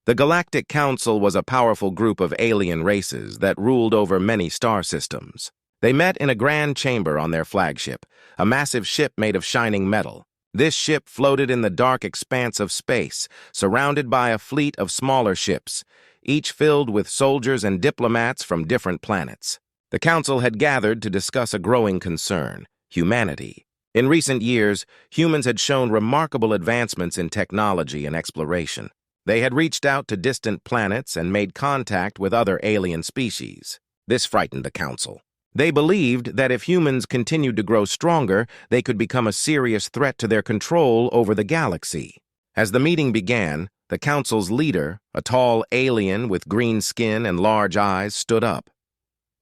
The Galactic Council was a powerful group of alien races that ruled over many star systems. They met in a grand chamber on their flagship, a massive ship made of shining metal. This ship floated in the dark expanse of space, surrounded by a fleet of smaller ships, each filled with soldiers and diplomats from different planets. The Council had gathered to discuss a growing concern: humanity. In recent years, humans had shown remarkable advancements in technology and exploration. They had reached out to distant planets and made contact with other alien species. This frightened the Council. They believed that if humans continued to grow stronger, they could become a serious threat to their control over the galaxy. As the meeting began, the Council's leader, a tall alien with green skin and large eyes, stood up.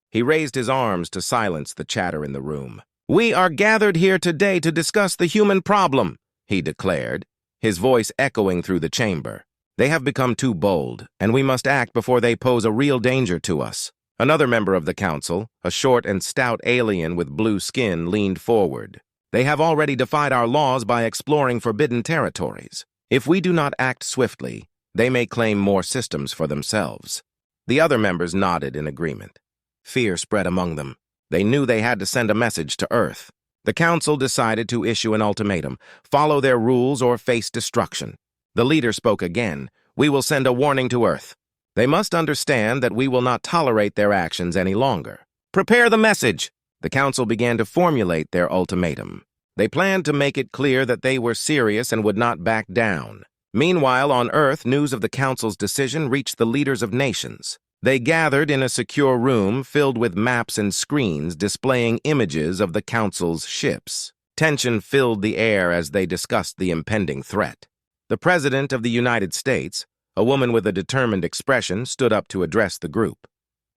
He raised his arms to silence the chatter in the room. "We are gathered here today to discuss the human problem," he declared, his voice echoing through the chamber. "They have become too bold, and we must act before they pose a real danger to us." Another member of the Council, a short and stout alien with blue skin, leaned forward. "They have already defied our laws by exploring forbidden territories. If we do not act swiftly, they may claim more systems for themselves." The other members nodded in agreement. Fear spread among them. They knew they had to send a message to Earth. The Council decided to issue an ultimatum: follow their rules or face destruction. The leader spoke again: "We will send a warning to Earth. They must understand that we will not tolerate their actions any longer. Prepare the message." The Council began to formulate their ultimatum. They planned to make it clear that they were serious and would not back down. Meanwhile, on Earth, news of the Council's decision reached the leaders of nations. They gathered in a secure room filled with maps and screens displaying images of the Council's ships. Tension filled the air as they discussed the impending threat. The President of the United States, a woman with a determined expression, stood up to address the group.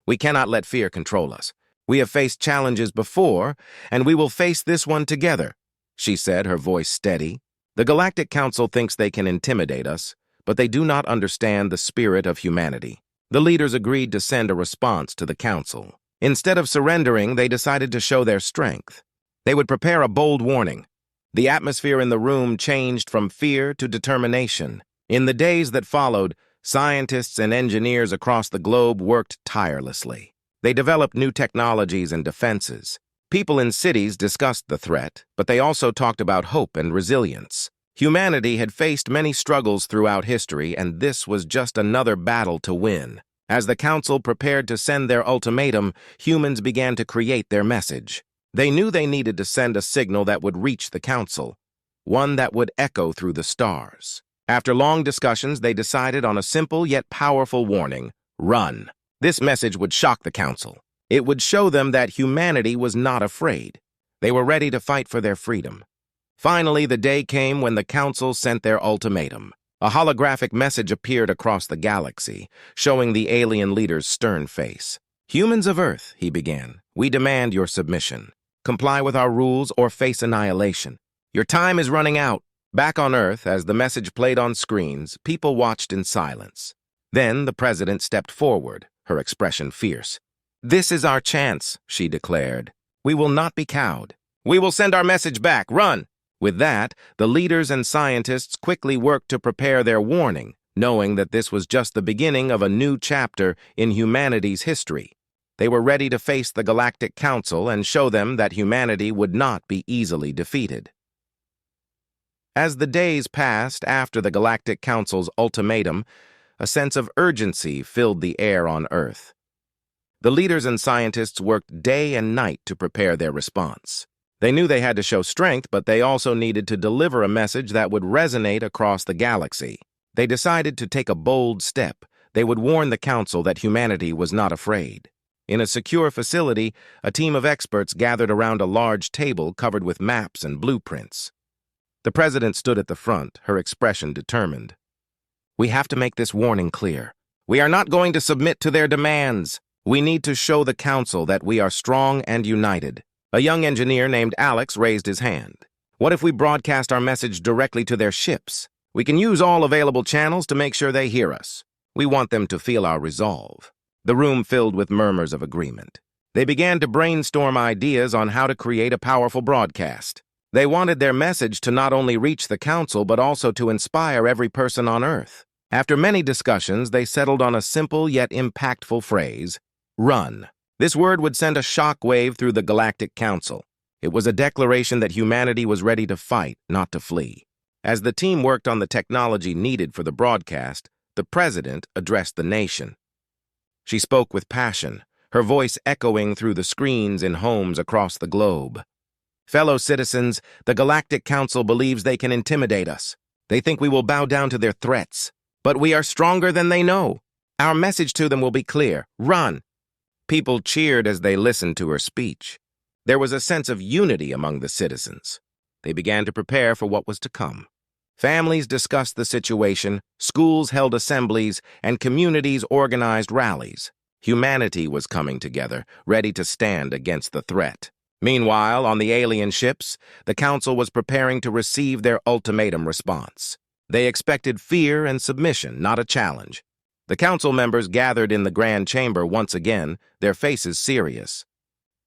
"We cannot let fear control us. We have faced challenges before, and we will face this one together," she said, her voice steady. "The Galactic Council thinks they can intimidate us, but they do not understand the spirit of humanity." The leaders agreed to send a response to the Council. Instead of surrendering, they decided to show their strength. They would prepare a bold warning. The atmosphere in the room changed from fear to determination. In the days that followed, scientists and engineers across the globe worked tirelessly. They developed new technologies and defenses. People in cities discussed the threat, but they also talked about hope and resilience. Humanity had faced many struggles throughout history, and this was just another battle to win. As the Council prepared to send their ultimatum, humans began to create their message. They knew they needed to send a signal that would reach the Council, one that would echo through the stars. After long discussions, they decided on a simple yet powerful warning: run. This message would shock the Council. It would show them that humanity was not afraid. They were ready to fight for their freedom. Finally, the day came when the Council sent their ultimatum. A holographic message appeared across the galaxy, showing the alien leader's stern face. "Humans of Earth," he began, "we demand your submission. Comply with our rules or face annihilation. Your time is running out." Back on Earth, as the message played on screens, people watched in silence. Then the President stepped forward, her expression fierce. "This is our chance," she declared. "We will not be cowed. We will send our message back. Run!" With that, the leaders and scientists quickly worked to prepare their warning, knowing that this was just the beginning of a new chapter in humanity's history. They were ready to face the Galactic Council and show them that humanity would not be easily defeated. As the days passed after the Galactic Council's ultimatum, a sense of urgency filled the air on Earth. The leaders and scientists worked day and night to prepare their response. They knew they had to show strength, but they also needed to deliver a message that would resonate across the galaxy. They decided to take a bold step. They would warn the Council that humanity was not afraid. In a secure facility, a team of experts gathered around a large table covered with maps and blueprints. The President stood at the front, her expression determined. "We have to make this warning clear. We are not going to submit to their demands. We need to show the Council that we are strong and united." A young engineer named Alex raised his hand. "What if we broadcast our message directly to their ships? We can use all available channels to make sure they hear us. We want them to feel our resolve." The room filled with murmurs of agreement. They began to brainstorm ideas on how to create a powerful broadcast. They wanted their message to not only reach the Council, but also to inspire every person on Earth. After many discussions, they settled on a simple yet impactful phrase, run. This word would send a shock wave through the Galactic Council. It was a declaration that humanity was ready to fight, not to flee. As the team worked on the technology needed for the broadcast, the president addressed the nation. She spoke with passion, her voice echoing through the screens in homes across the globe. Fellow citizens, the Galactic Council believes they can intimidate us. They think we will bow down to their threats. But we are stronger than they know. Our message to them will be clear. Run! People cheered as they listened to her speech. There was a sense of unity among the citizens. They began to prepare for what was to come. Families discussed the situation, schools held assemblies, and communities organized rallies. Humanity was coming together, ready to stand against the threat. Meanwhile, on the alien ships, the Council was preparing to receive their ultimatum response. They expected fear and submission, not a challenge. The Council members gathered in the Grand Chamber once again, their faces serious.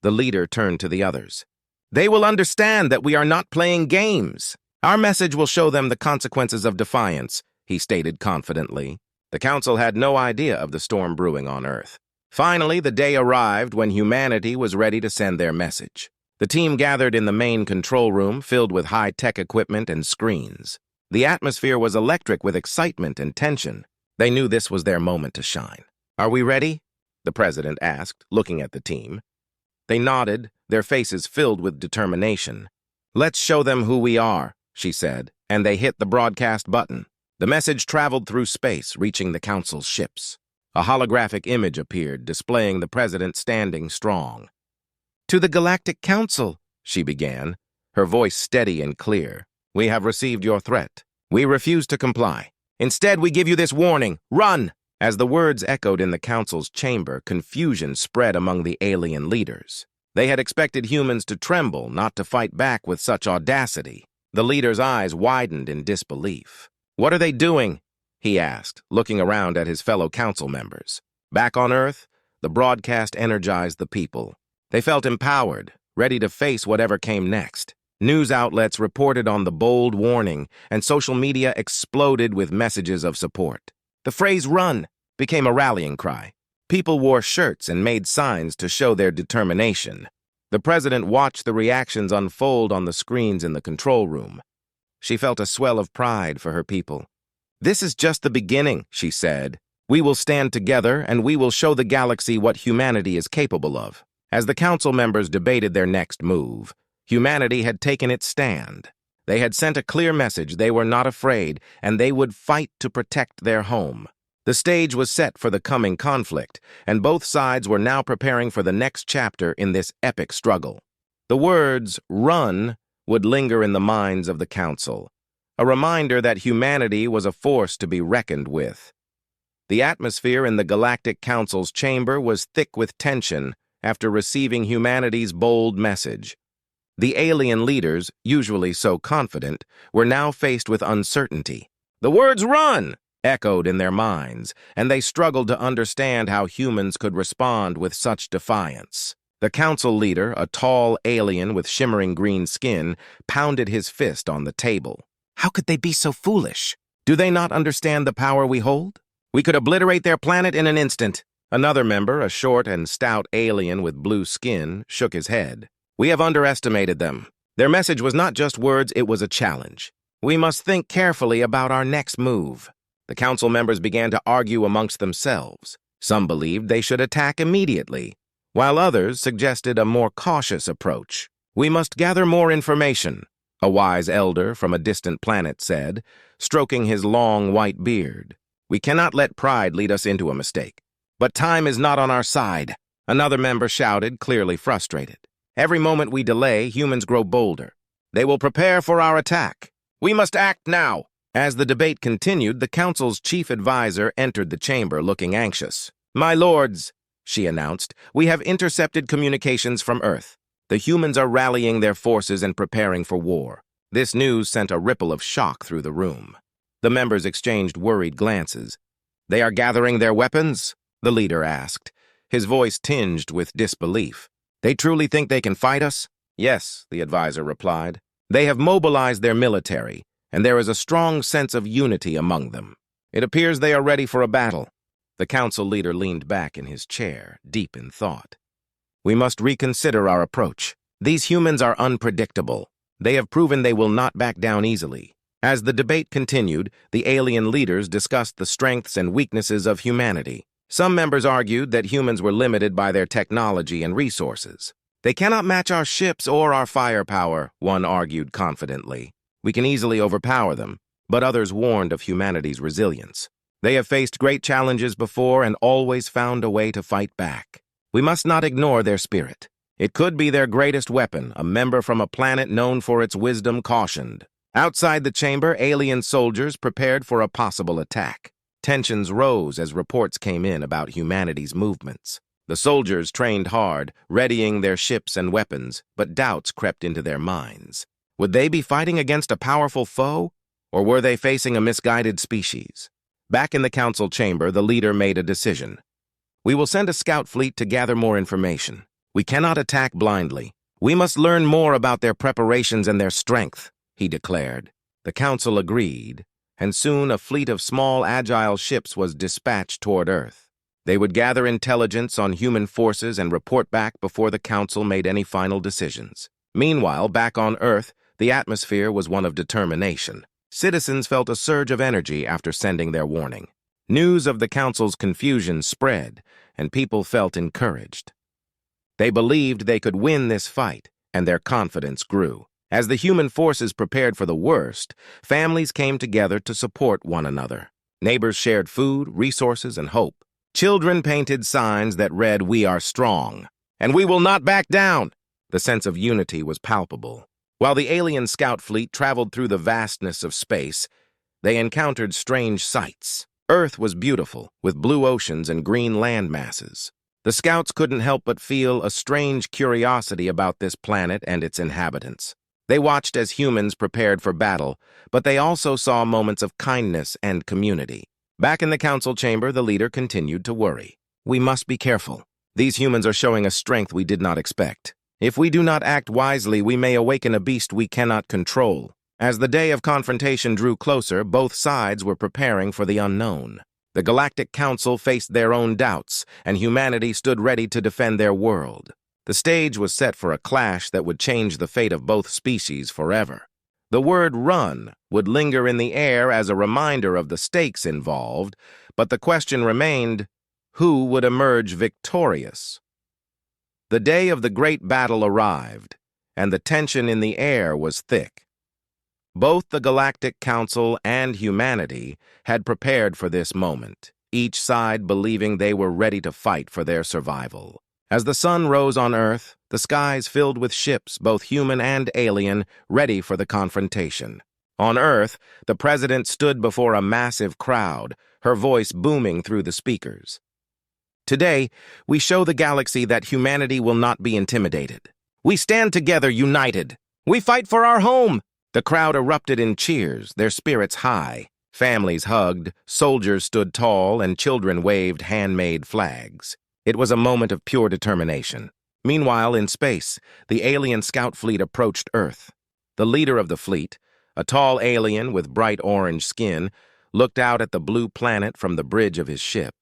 The leader turned to the others. They will understand that we are not playing games. Our message will show them the consequences of defiance, he stated confidently. The Council had no idea of the storm brewing on Earth. Finally, the day arrived when humanity was ready to send their message. The team gathered in the main control room, filled with high-tech equipment and screens. The atmosphere was electric with excitement and tension. They knew this was their moment to shine. Are we ready? The president asked, looking at the team. They nodded, their faces filled with determination. Let's show them who we are, she said, and they hit the broadcast button. The message traveled through space, reaching the Council's ships. A holographic image appeared, displaying the president standing strong. To the Galactic Council, she began, her voice steady and clear. We have received your threat. We refuse to comply. Instead, we give you this warning. Run! As the words echoed in the Council's chamber, confusion spread among the alien leaders. They had expected humans to tremble, not to fight back with such audacity. The leader's eyes widened in disbelief. What are they doing? He asked, looking around at his fellow council members. Back on Earth, the broadcast energized the people. They felt empowered, ready to face whatever came next. News outlets reported on the bold warning, and social media exploded with messages of support. The phrase "run" became a rallying cry. People wore shirts and made signs to show their determination. The president watched the reactions unfold on the screens in the control room. She felt a swell of pride for her people. This is just the beginning, she said. We will stand together and we will show the galaxy what humanity is capable of. As the council members debated their next move, humanity had taken its stand. They had sent a clear message they were not afraid and they would fight to protect their home. The stage was set for the coming conflict, and both sides were now preparing for the next chapter in this epic struggle. The words, "run," would linger in the minds of the council, a reminder that humanity was a force to be reckoned with. The atmosphere in the Galactic Council's chamber was thick with tension after receiving humanity's bold message. The alien leaders, usually so confident, were now faced with uncertainty. The words "run" echoed in their minds, and they struggled to understand how humans could respond with such defiance. The council leader, a tall alien with shimmering green skin, pounded his fist on the table. How could they be so foolish? Do they not understand the power we hold? We could obliterate their planet in an instant. Another member, a short and stout alien with blue skin, shook his head. We have underestimated them. Their message was not just words, it was a challenge. We must think carefully about our next move. The council members began to argue amongst themselves. Some believed they should attack immediately, while others suggested a more cautious approach. We must gather more information, a wise elder from a distant planet said, stroking his long white beard. We cannot let pride lead us into a mistake. But time is not on our side, another member shouted, clearly frustrated. Every moment we delay, humans grow bolder. They will prepare for our attack. We must act now. As the debate continued, the council's chief advisor entered the chamber looking anxious. My lords, she announced, we have intercepted communications from Earth. The humans are rallying their forces and preparing for war. This news sent a ripple of shock through the room. The members exchanged worried glances. They are gathering their weapons? The leader asked, his voice tinged with disbelief. They truly think they can fight us? Yes, the advisor replied. They have mobilized their military, and there is a strong sense of unity among them. It appears they are ready for a battle. The council leader leaned back in his chair, deep in thought. We must reconsider our approach. These humans are unpredictable. They have proven they will not back down easily. As the debate continued, the alien leaders discussed the strengths and weaknesses of humanity. Some members argued that humans were limited by their technology and resources. They cannot match our ships or our firepower, one argued confidently. We can easily overpower them, but others warned of humanity's resilience. They have faced great challenges before and always found a way to fight back. We must not ignore their spirit. It could be their greatest weapon, a member from a planet known for its wisdom cautioned. Outside the chamber, alien soldiers prepared for a possible attack. Tensions rose as reports came in about humanity's movements. The soldiers trained hard, readying their ships and weapons, but doubts crept into their minds. Would they be fighting against a powerful foe, or were they facing a misguided species? Back in the council chamber, the leader made a decision. We will send a scout fleet to gather more information. We cannot attack blindly. We must learn more about their preparations and their strength, he declared. The council agreed, and soon a fleet of small, agile ships was dispatched toward Earth. They would gather intelligence on human forces and report back before the council made any final decisions. Meanwhile, back on Earth, the atmosphere was one of determination. Citizens felt a surge of energy after sending their warning. News of the council's confusion spread, and people felt encouraged. They believed they could win this fight, and their confidence grew. As the human forces prepared for the worst, families came together to support one another. Neighbors shared food, resources, and hope. Children painted signs that read, "We are strong," and "We will not back down." The sense of unity was palpable. While the alien scout fleet traveled through the vastness of space, they encountered strange sights. Earth was beautiful, with blue oceans and green land masses. The scouts couldn't help but feel a strange curiosity about this planet and its inhabitants. They watched as humans prepared for battle, but they also saw moments of kindness and community. Back in the council chamber, the leader continued to worry. We must be careful. These humans are showing a strength we did not expect. If we do not act wisely, we may awaken a beast we cannot control. As the day of confrontation drew closer, both sides were preparing for the unknown. The Galactic Council faced their own doubts, and humanity stood ready to defend their world. The stage was set for a clash that would change the fate of both species forever. The word "run" would linger in the air as a reminder of the stakes involved, but the question remained, who would emerge victorious? The day of the great battle arrived, and the tension in the air was thick. Both the Galactic Council and humanity had prepared for this moment, each side believing they were ready to fight for their survival. As the sun rose on Earth, the skies filled with ships, both human and alien, ready for the confrontation. On Earth, the president stood before a massive crowd, her voice booming through the speakers. Today, we show the galaxy that humanity will not be intimidated. We stand together united. We fight for our home. The crowd erupted in cheers, their spirits high. Families hugged, soldiers stood tall, and children waved handmade flags. It was a moment of pure determination. Meanwhile, in space, the alien scout fleet approached Earth. The leader of the fleet, a tall alien with bright orange skin, looked out at the blue planet from the bridge of his ship.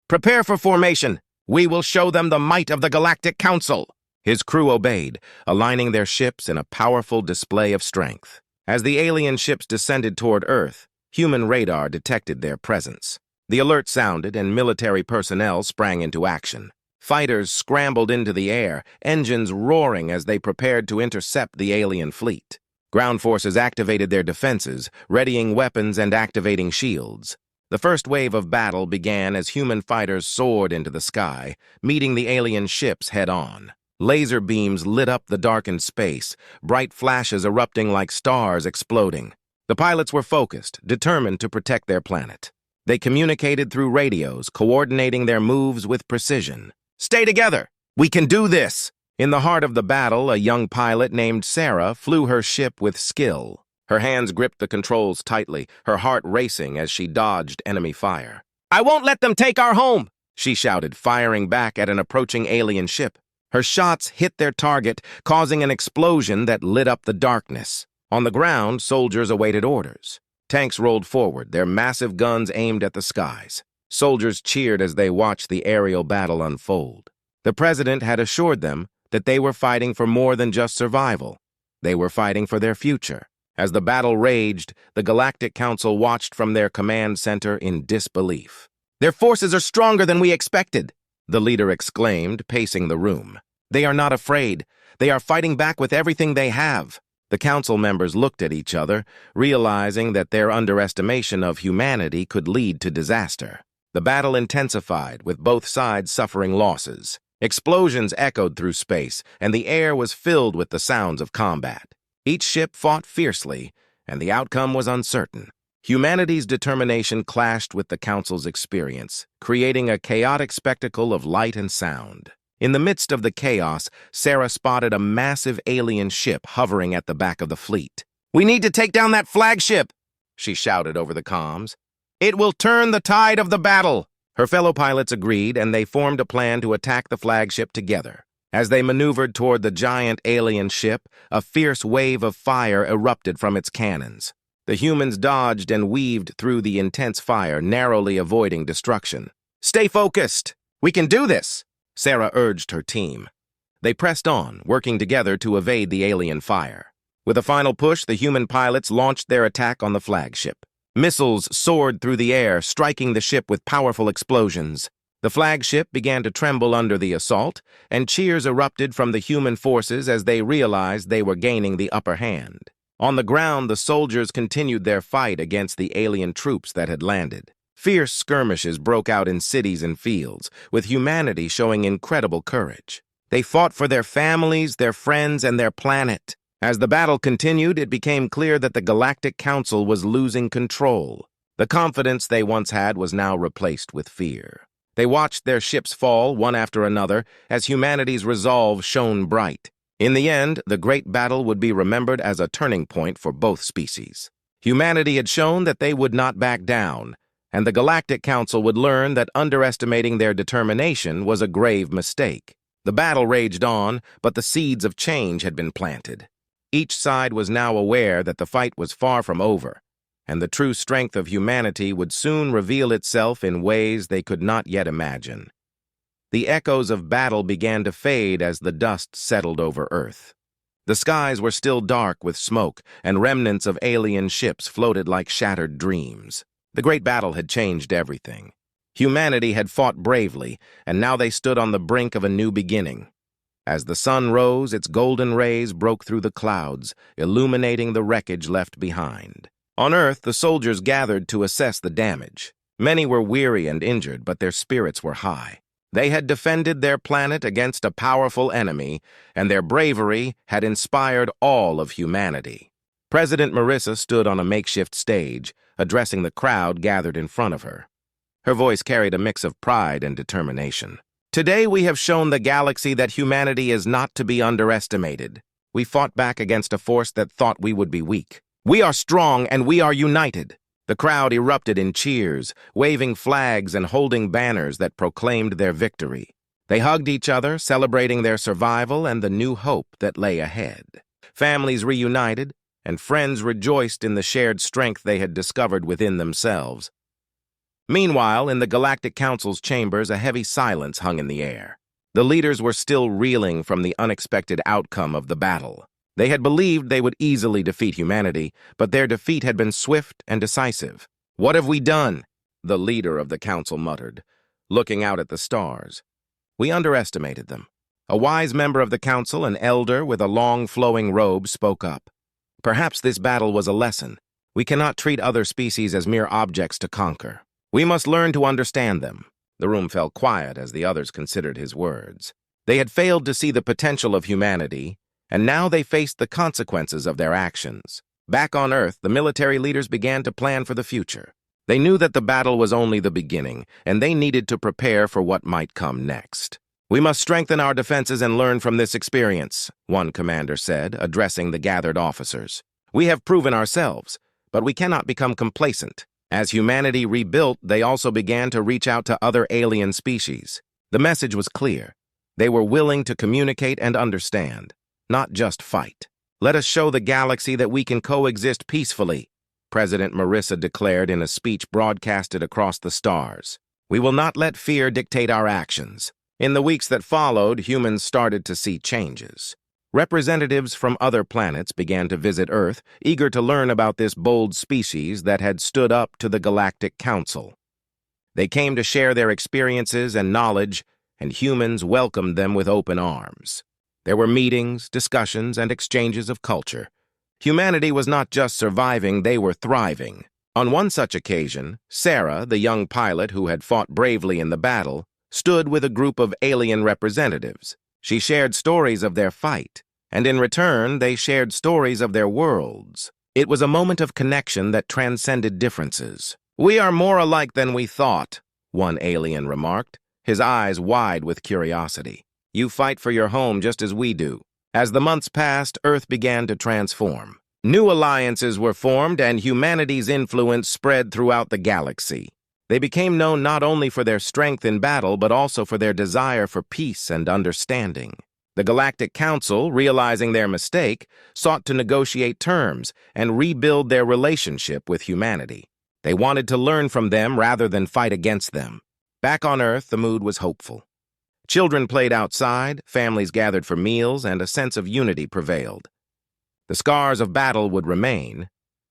"Prepare for formation. We will show them the might of the Galactic Council." His crew obeyed, aligning their ships in a powerful display of strength. As the alien ships descended toward Earth, human radar detected their presence. The alert sounded, and military personnel sprang into action. Fighters scrambled into the air, engines roaring as they prepared to intercept the alien fleet. Ground forces activated their defenses, readying weapons and activating shields. The first wave of battle began as human fighters soared into the sky, meeting the alien ships head-on. Laser beams lit up the darkened space, bright flashes erupting like stars exploding. The pilots were focused, determined to protect their planet. They communicated through radios, coordinating their moves with precision. "Stay together! We can do this!" In the heart of the battle, a young pilot named Sarah flew her ship with skill. Her hands gripped the controls tightly, her heart racing as she dodged enemy fire. "I won't let them take our home!" she shouted, firing back at an approaching alien ship. Her shots hit their target, causing an explosion that lit up the darkness. On the ground, soldiers awaited orders. Tanks rolled forward, their massive guns aimed at the skies. Soldiers cheered as they watched the aerial battle unfold. The president had assured them that they were fighting for more than just survival. They were fighting for their future. As the battle raged, the Galactic Council watched from their command center in disbelief. "Their forces are stronger than we expected," the leader exclaimed, pacing the room. "They are not afraid. They are fighting back with everything they have." The council members looked at each other, realizing that their underestimation of humanity could lead to disaster. The battle intensified, with both sides suffering losses. Explosions echoed through space, and the air was filled with the sounds of combat. Each ship fought fiercely, and the outcome was uncertain. Humanity's determination clashed with the Council's experience, creating a chaotic spectacle of light and sound. In the midst of the chaos, Sarah spotted a massive alien ship hovering at the back of the fleet. "We need to take down that flagship," she shouted over the comms. "It will turn the tide of the battle." Her fellow pilots agreed, and they formed a plan to attack the flagship together. As they maneuvered toward the giant alien ship, a fierce wave of fire erupted from its cannons. The humans dodged and weaved through the intense fire, narrowly avoiding destruction. "Stay focused! We can do this!" Sarah urged her team. They pressed on, working together to evade the alien fire. With a final push, the human pilots launched their attack on the flagship. Missiles soared through the air, striking the ship with powerful explosions. The flagship began to tremble under the assault, and cheers erupted from the human forces as they realized they were gaining the upper hand. On the ground, the soldiers continued their fight against the alien troops that had landed. Fierce skirmishes broke out in cities and fields, with humanity showing incredible courage. They fought for their families, their friends, and their planet. As the battle continued, it became clear that the Galactic Council was losing control. The confidence they once had was now replaced with fear. They watched their ships fall, one after another, as humanity's resolve shone bright. In the end, the great battle would be remembered as a turning point for both species. Humanity had shown that they would not back down, and the Galactic Council would learn that underestimating their determination was a grave mistake. The battle raged on, but the seeds of change had been planted. Each side was now aware that the fight was far from over, and the true strength of humanity would soon reveal itself in ways they could not yet imagine. The echoes of battle began to fade as the dust settled over Earth. The skies were still dark with smoke, and remnants of alien ships floated like shattered dreams. The great battle had changed everything. Humanity had fought bravely, and now they stood on the brink of a new beginning. As the sun rose, its golden rays broke through the clouds, illuminating the wreckage left behind. On Earth, the soldiers gathered to assess the damage. Many were weary and injured, but their spirits were high. They had defended their planet against a powerful enemy, and their bravery had inspired all of humanity. President Marissa stood on a makeshift stage, addressing the crowd gathered in front of her. Her voice carried a mix of pride and determination. "Today we have shown the galaxy that humanity is not to be underestimated. We fought back against a force that thought we would be weak. We are strong and we are united." The crowd erupted in cheers, waving flags and holding banners that proclaimed their victory. They hugged each other, celebrating their survival and the new hope that lay ahead. Families reunited, and friends rejoiced in the shared strength they had discovered within themselves. Meanwhile, in the Galactic Council's chambers, a heavy silence hung in the air. The leaders were still reeling from the unexpected outcome of the battle. They had believed they would easily defeat humanity, but their defeat had been swift and decisive. "What have we done?" the leader of the council muttered, looking out at the stars. "We underestimated them." A wise member of the council, an elder with a long flowing robe, spoke up. "Perhaps this battle was a lesson. We cannot treat other species as mere objects to conquer. We must learn to understand them." The room fell quiet as the others considered his words. They had failed to see the potential of humanity, and now they faced the consequences of their actions. Back on Earth, the military leaders began to plan for the future. They knew that the battle was only the beginning, and they needed to prepare for what might come next. "We must strengthen our defenses and learn from this experience," one commander said, addressing the gathered officers. "We have proven ourselves, but we cannot become complacent." As humanity rebuilt, they also began to reach out to other alien species. The message was clear. They were willing to communicate and understand, not just fight. "Let us show the galaxy that we can coexist peacefully," President Marissa declared in a speech broadcasted across the stars. "We will not let fear dictate our actions." In the weeks that followed, humans started to see changes. Representatives from other planets began to visit Earth, eager to learn about this bold species that had stood up to the Galactic Council. They came to share their experiences and knowledge, and humans welcomed them with open arms. There were meetings, discussions, and exchanges of culture. Humanity was not just surviving, they were thriving. On one such occasion, Sarah, the young pilot who had fought bravely in the battle, stood with a group of alien representatives. She shared stories of their fight, and in return, they shared stories of their worlds. It was a moment of connection that transcended differences. "We are more alike than we thought," one alien remarked, his eyes wide with curiosity. "You fight for your home just as we do." As the months passed, Earth began to transform. New alliances were formed, and humanity's influence spread throughout the galaxy. They became known not only for their strength in battle, but also for their desire for peace and understanding. The Galactic Council, realizing their mistake, sought to negotiate terms and rebuild their relationship with humanity. They wanted to learn from them rather than fight against them. Back on Earth, the mood was hopeful. Children played outside, families gathered for meals, and a sense of unity prevailed. The scars of battle would remain,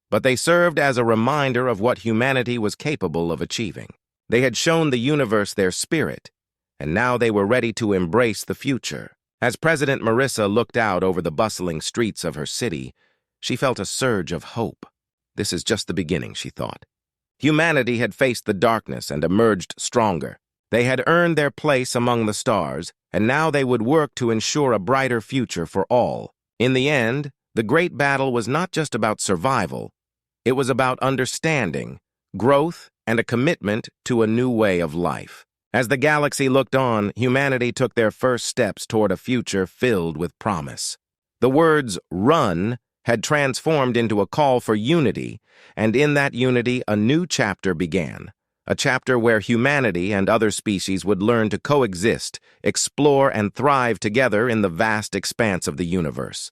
but they served as a reminder of what humanity was capable of achieving. They had shown the universe their spirit, and now they were ready to embrace the future. As President Marissa looked out over the bustling streets of her city, she felt a surge of hope. This is just the beginning, she thought. Humanity had faced the darkness and emerged stronger. They had earned their place among the stars, and now they would work to ensure a brighter future for all. In the end, the great battle was not just about survival. It was about understanding, growth, and a commitment to a new way of life. As the galaxy looked on, humanity took their first steps toward a future filled with promise. The words "run" had transformed into a call for unity, and in that unity a new chapter began. A chapter where humanity and other species would learn to coexist, explore, and thrive together in the vast expanse of the universe.